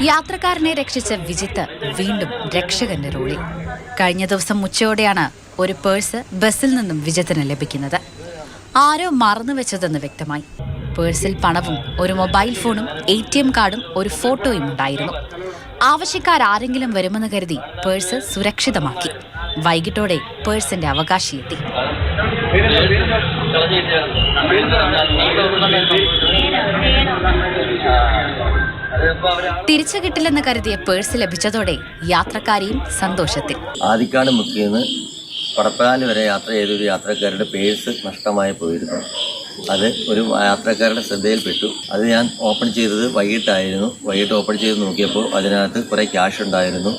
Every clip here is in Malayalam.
യാത്രക്കാരനെ രക്ഷിച്ച വിജിത്ത് വീണ്ടും രക്ഷകന്റെ റോളിൽ. കഴിഞ്ഞ ദിവസം ഉച്ചയോടെയാണ് ഒരു പേഴ്സ് ബസ്സിൽ നിന്നും വിജിത്തിന് ലഭിക്കുന്നത്. ആരോ മറന്നുവെച്ചതെന്ന് വ്യക്തമായി. പേഴ്സിൽ പണവും ഒരു മൊബൈൽ ഫോണും ATM കാർഡും ഒരു ഫോട്ടോയും ഉണ്ടായിരുന്നു. ആവശ്യക്കാരെങ്കിലും വരുമെന്ന് കരുതി പേഴ്സ് സുരക്ഷിതമാക്കി. വൈകിട്ടോടെ പേഴ്സിന്റെ അവകാശിയെത്തി. തിരിച്ചു കിട്ടില്ലെന്ന് കരുതിയ പേഴ്സ് ലഭിച്ചതോടെ യാത്രക്കാരെയും സന്തോഷത്തിൽ. ആദിക്കാട് മുക്കിയെന്ന് പടപ്പലാല് വരെ യാത്ര ചെയ്തൊരു യാത്രക്കാരുടെ പേഴ്സ് നഷ്ടമായി പോയിരുന്നു. അത് ഒരു യാത്രക്കാരുടെ ശ്രദ്ധയിൽപ്പെട്ടു. അത് ഞാൻ ഓപ്പൺ ചെയ്തത് വൈകിട്ടായിരുന്നു. വൈകിട്ട് ഓപ്പൺ ചെയ്ത് നോക്കിയപ്പോൾ അതിനകത്ത് കുറേ ക്യാഷ് ഉണ്ടായിരുന്നു,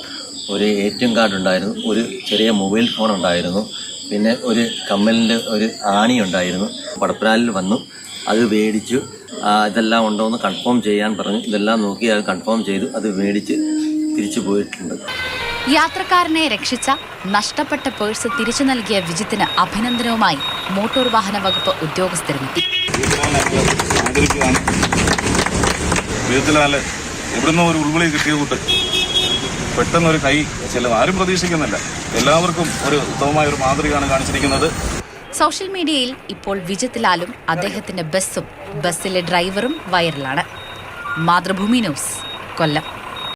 ഒരു ATM കാർഡ് ഉണ്ടായിരുന്നു, ഒരു ചെറിയ മൊബൈൽ ഫോൺ ഉണ്ടായിരുന്നു, പിന്നെ ഒരു കമ്മലിൻ്റെ ഒരു ആണി ഉണ്ടായിരുന്നു. പടപ്പലാലിൽ വന്നു, അത് മേടിച്ചു. ഇതെല്ലാം ഉണ്ടോ എന്ന് കൺഫേം ചെയ്യാൻ പറഞ്ഞു. ഇതെല്ലാം നോക്കി അത് കൺഫേം ചെയ്തു. അത് മേടിച്ച് തിരിച്ചു പോയിട്ടുണ്ട്. യാത്രക്കാരനെ രക്ഷിച്ച നഷ്ടപ്പെട്ട പേഴ്സ് തിരിച്ചു നൽകിയ വിജിത്തിന് അഭിനന്ദനവുമായി മോട്ടോർ വാഹന വകുപ്പ് ഉദ്യോഗസ്ഥരെത്തി. ഇവിടുന്ന് ഒരു ഉൾവിളി കിട്ടിയ കൂട്ട് പെട്ടെന്നൊരു കൈ ചെല്ലുന്ന ആരും പ്രതീക്ഷിക്കുന്നില്ല. എല്ലാവർക്കും ഒരു ഉത്തമമായ ഒരു മാതൃകയാണ് കാണിച്ചിരിക്കുന്നത്. സോഷ്യൽ മീഡിയയിൽ ഇപ്പോൾ വിജിത് ലാലും അദ്ദേഹത്തിന്റെ ബസ്സും ബസ്സിലെ ഡ്രൈവറും വൈറലാണ്. മാതൃഭൂമി ന്യൂസ്, കൊല്ലം.